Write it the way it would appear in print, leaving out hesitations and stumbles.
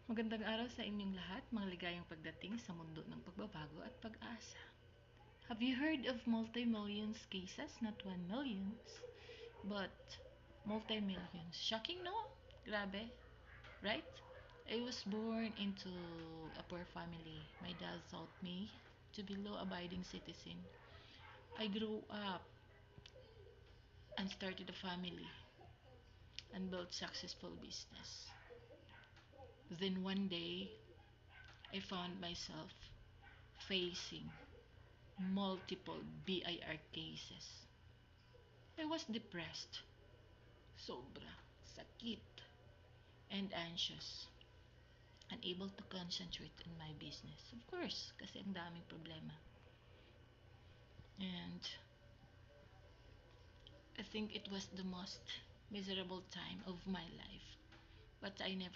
Magandang araw sa inyong lahat, maligayang pagdating sa mundo ng pagbabago at pag-asa. Have you heard of multi-millions cases? Not 1 millions, but multi-millions. Shocking, no? Grabe, right? I was born into a poor family. My dad taught me to be law-abiding citizen. I grew up and started a family and built successful business. Then one day, I found myself facing multiple BIR cases. I was depressed, sobra, sakit, and anxious, unable to concentrate in my business. Of course, kasi ang daming problema. And I think it was the most miserable time of my life. But I never